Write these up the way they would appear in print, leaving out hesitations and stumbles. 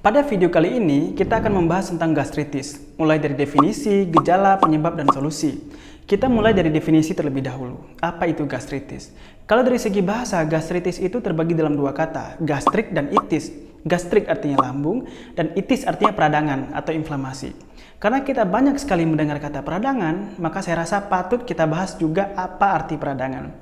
Pada video kali ini, kita akan membahas tentang gastritis, mulai dari definisi, gejala, penyebab, dan solusi. Kita mulai dari definisi terlebih dahulu. Apa itu gastritis? Kalau dari segi bahasa, gastritis itu terbagi dalam dua kata, gastrik dan itis. Gastrik artinya lambung, dan itis artinya peradangan atau inflamasi. Karena kita banyak sekali mendengar kata peradangan, maka saya rasa patut kita bahas juga apa arti peradangan.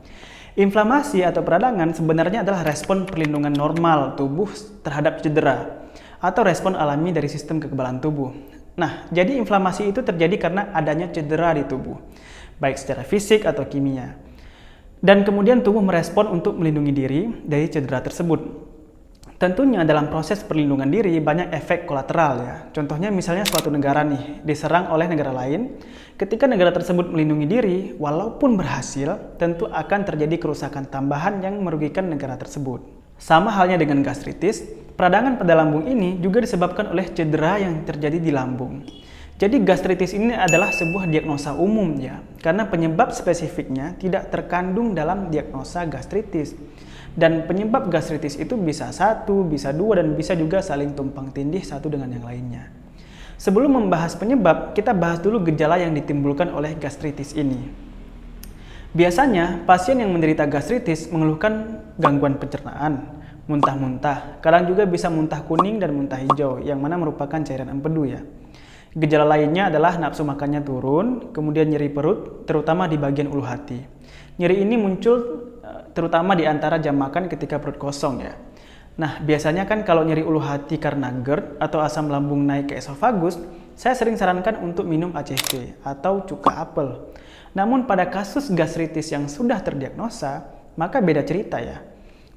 Inflamasi atau peradangan sebenarnya adalah respon perlindungan normal tubuh terhadap cedera, atau respon alami dari sistem kekebalan tubuh. Nah, jadi inflamasi itu terjadi karena adanya cedera di tubuh, baik secara fisik atau kimia. Dan kemudian tubuh merespon untuk melindungi diri dari cedera tersebut. Tentunya dalam proses perlindungan diri banyak efek kolateral ya. Contohnya misalnya suatu negara nih diserang oleh negara lain. Ketika negara tersebut melindungi diri, walaupun berhasil, tentu akan terjadi kerusakan tambahan yang merugikan negara tersebut. Sama halnya dengan gastritis, peradangan pada lambung ini juga disebabkan oleh cedera yang terjadi di lambung. Jadi gastritis ini adalah sebuah diagnosa umum ya, karena penyebab spesifiknya tidak terkandung dalam diagnosa gastritis. Dan penyebab gastritis itu bisa satu, bisa dua, dan bisa juga saling tumpang tindih satu dengan yang lainnya. Sebelum membahas penyebab, kita bahas dulu gejala yang ditimbulkan oleh gastritis ini. Biasanya, pasien yang menderita gastritis mengeluhkan gangguan pencernaan, muntah-muntah, kadang juga bisa muntah kuning dan muntah hijau, yang mana merupakan cairan empedu ya. Gejala lainnya adalah nafsu makannya turun, kemudian nyeri perut, terutama di bagian ulu hati. Nyeri ini muncul terutama di antara jam makan ketika perut kosong ya. Nah, biasanya kan kalau nyeri ulu hati karena GERD atau asam lambung naik ke esofagus, saya sering sarankan untuk minum ACV atau cuka apel. Namun pada kasus gastritis yang sudah terdiagnosa, maka beda cerita ya.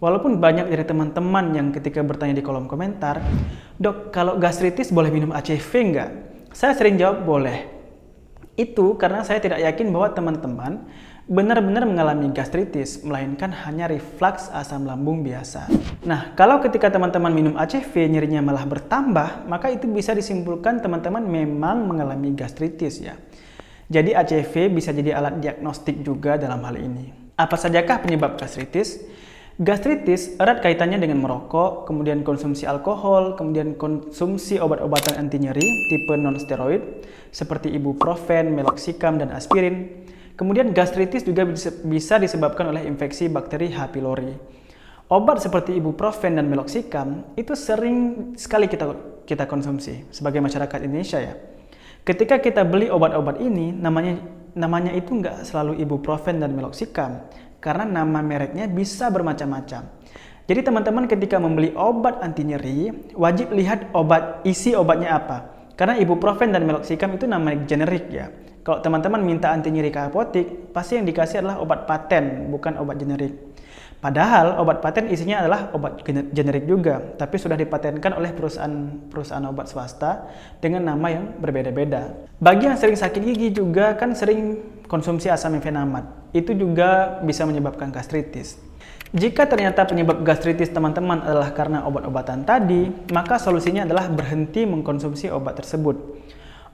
Walaupun banyak dari teman-teman yang ketika bertanya di kolom komentar, "Dok, kalau gastritis boleh minum ACV nggak?" Saya sering jawab boleh. Itu karena saya tidak yakin bahwa teman-teman benar-benar mengalami gastritis, melainkan hanya refleks asam lambung biasa. Nah, kalau ketika teman-teman minum ACV nyerinya malah bertambah, maka itu bisa disimpulkan teman-teman memang mengalami gastritis ya. Jadi ACV bisa jadi alat diagnostik juga dalam hal ini. Apa sajakah penyebab gastritis? Gastritis erat kaitannya dengan merokok, kemudian konsumsi alkohol, kemudian konsumsi obat-obatan anti nyeri tipe non-steroid seperti ibuprofen, meloxicam, dan aspirin. Kemudian gastritis juga bisa disebabkan oleh infeksi bakteri H. pylori. Obat seperti ibuprofen dan meloxicam itu sering sekali kita konsumsi sebagai masyarakat Indonesia ya. Ketika kita beli obat-obat ini, namanya itu nggak selalu ibuprofen dan meloxicam, karena nama mereknya bisa bermacam-macam. Jadi teman-teman ketika membeli obat anti nyeri, wajib lihat isi obatnya apa. Karena ibuprofen dan meloxicam itu nama generik ya. Kalau teman-teman minta anti nyeri ke apotik, pasti yang dikasih adalah obat paten, bukan obat generik. Padahal obat paten isinya adalah obat generik juga, tapi sudah dipatenkan oleh perusahaan obat swasta dengan nama yang berbeda-beda. Bagi yang sering sakit gigi juga kan sering konsumsi asam mefenamat. Itu juga bisa menyebabkan gastritis. Jika ternyata penyebab gastritis teman-teman adalah karena obat-obatan tadi, maka solusinya adalah berhenti mengkonsumsi obat tersebut.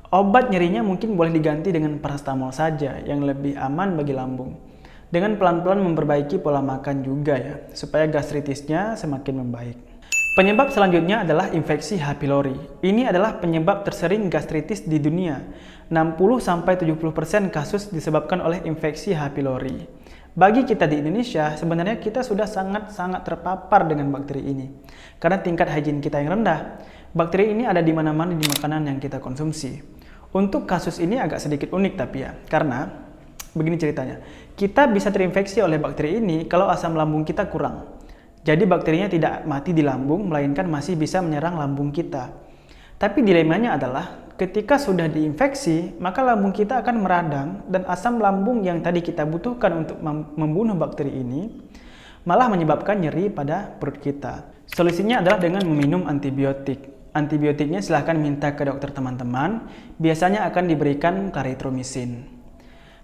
Obat nyerinya mungkin boleh diganti dengan paracetamol saja yang lebih aman bagi lambung. Dengan pelan-pelan memperbaiki pola makan juga ya, supaya gastritisnya semakin membaik. Penyebab selanjutnya adalah infeksi H. pylori. Ini adalah penyebab tersering gastritis di dunia. 60-70% kasus disebabkan oleh infeksi H. pylori. Bagi kita di Indonesia, sebenarnya kita sudah sangat-sangat terpapar dengan bakteri ini. Karena tingkat hygiene kita yang rendah, bakteri ini ada di mana-mana di makanan yang kita konsumsi. Untuk kasus ini agak sedikit unik tapi ya, karena begini ceritanya. Kita bisa terinfeksi oleh bakteri ini kalau asam lambung kita kurang. Jadi bakterinya tidak mati di lambung, melainkan masih bisa menyerang lambung kita. Tapi dilemanya adalah ketika sudah diinfeksi, maka lambung kita akan meradang dan asam lambung yang tadi kita butuhkan untuk membunuh bakteri ini malah menyebabkan nyeri pada perut kita. Solusinya adalah dengan meminum antibiotik. Antibiotiknya silahkan minta ke dokter teman-teman, biasanya akan diberikan clarithromycin.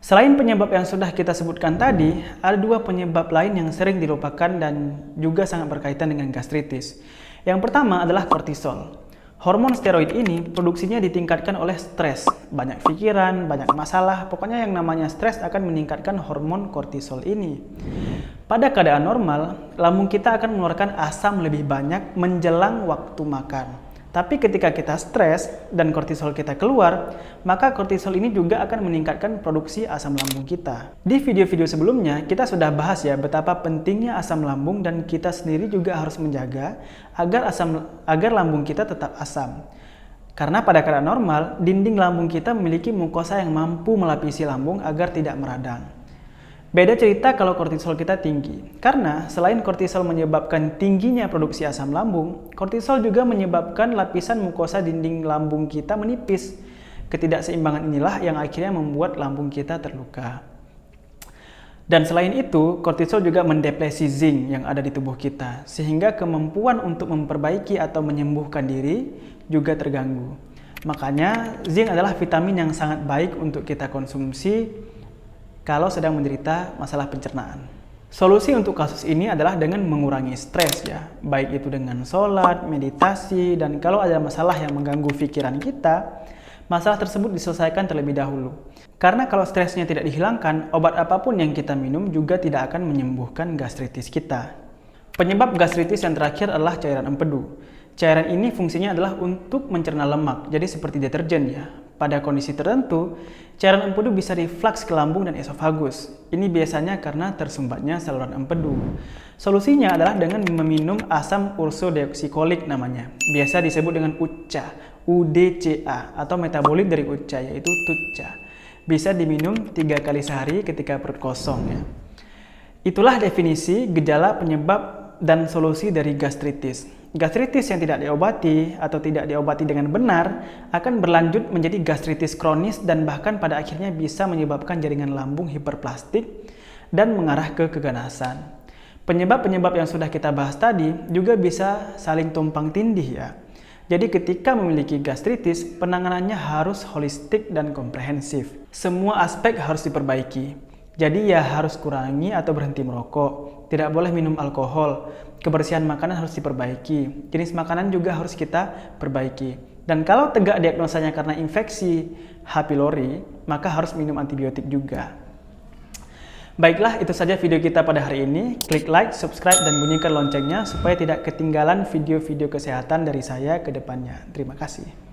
Selain penyebab yang sudah kita sebutkan tadi, ada dua penyebab lain yang sering dilupakan dan juga sangat berkaitan dengan gastritis. Yang pertama adalah kortisol. Hormon steroid ini produksinya ditingkatkan oleh stres, banyak pikiran, banyak masalah, pokoknya yang namanya stres akan meningkatkan hormon kortisol ini. Pada keadaan normal, lambung kita akan mengeluarkan asam lebih banyak menjelang waktu makan. Tapi ketika kita stres dan kortisol kita keluar, maka kortisol ini juga akan meningkatkan produksi asam lambung kita. Di video-video sebelumnya, kita sudah bahas ya betapa pentingnya asam lambung dan kita sendiri juga harus menjaga agar lambung kita tetap asam. Karena pada keadaan normal, dinding lambung kita memiliki mukosa yang mampu melapisi lambung agar tidak meradang. Beda cerita kalau kortisol kita tinggi, karena selain kortisol menyebabkan tingginya produksi asam lambung, kortisol juga menyebabkan lapisan mukosa dinding lambung kita menipis. Ketidakseimbangan inilah yang akhirnya membuat lambung kita terluka. Dan selain itu, kortisol juga mendeplesi zinc yang ada di tubuh kita, sehingga kemampuan untuk memperbaiki atau menyembuhkan diri juga terganggu. Makanya, zinc adalah vitamin yang sangat baik untuk kita konsumsi kalau sedang menderita masalah pencernaan. Solusi untuk kasus ini adalah dengan mengurangi stres ya, baik itu dengan sholat, meditasi, dan kalau ada masalah yang mengganggu pikiran kita, masalah tersebut diselesaikan terlebih dahulu. Karena kalau stresnya tidak dihilangkan, obat apapun yang kita minum juga tidak akan menyembuhkan gastritis kita. Penyebab gastritis yang terakhir adalah cairan empedu. Cairan ini fungsinya adalah untuk mencerna lemak, jadi seperti deterjen ya. Pada kondisi tertentu, cairan empedu bisa reflux ke lambung dan esofagus. Ini biasanya karena tersumbatnya saluran empedu. Solusinya adalah dengan meminum asam ursodeoksikolik namanya. Biasa disebut dengan UDCA atau metabolit dari UCA yaitu TUDCA. Bisa diminum 3 kali sehari ketika perut kosong ya. Itulah definisi, gejala, penyebab, dan solusi dari gastritis. Gastritis yang tidak diobati atau tidak diobati dengan benar akan berlanjut menjadi gastritis kronis dan bahkan pada akhirnya bisa menyebabkan jaringan lambung hiperplastik dan mengarah ke keganasan. Penyebab-penyebab yang sudah kita bahas tadi juga bisa saling tumpang tindih ya. Jadi ketika memiliki gastritis, penanganannya harus holistik dan komprehensif. Semua aspek harus diperbaiki. Jadi ya harus kurangi atau berhenti merokok, tidak boleh minum alkohol, kebersihan makanan harus diperbaiki, jenis makanan juga harus kita perbaiki. Dan kalau tegak diagnosanya karena infeksi H. pylori, maka harus minum antibiotik juga. Baiklah, itu saja video kita pada hari ini. Klik like, subscribe, dan bunyikan loncengnya supaya tidak ketinggalan video-video kesehatan dari saya ke depannya. Terima kasih.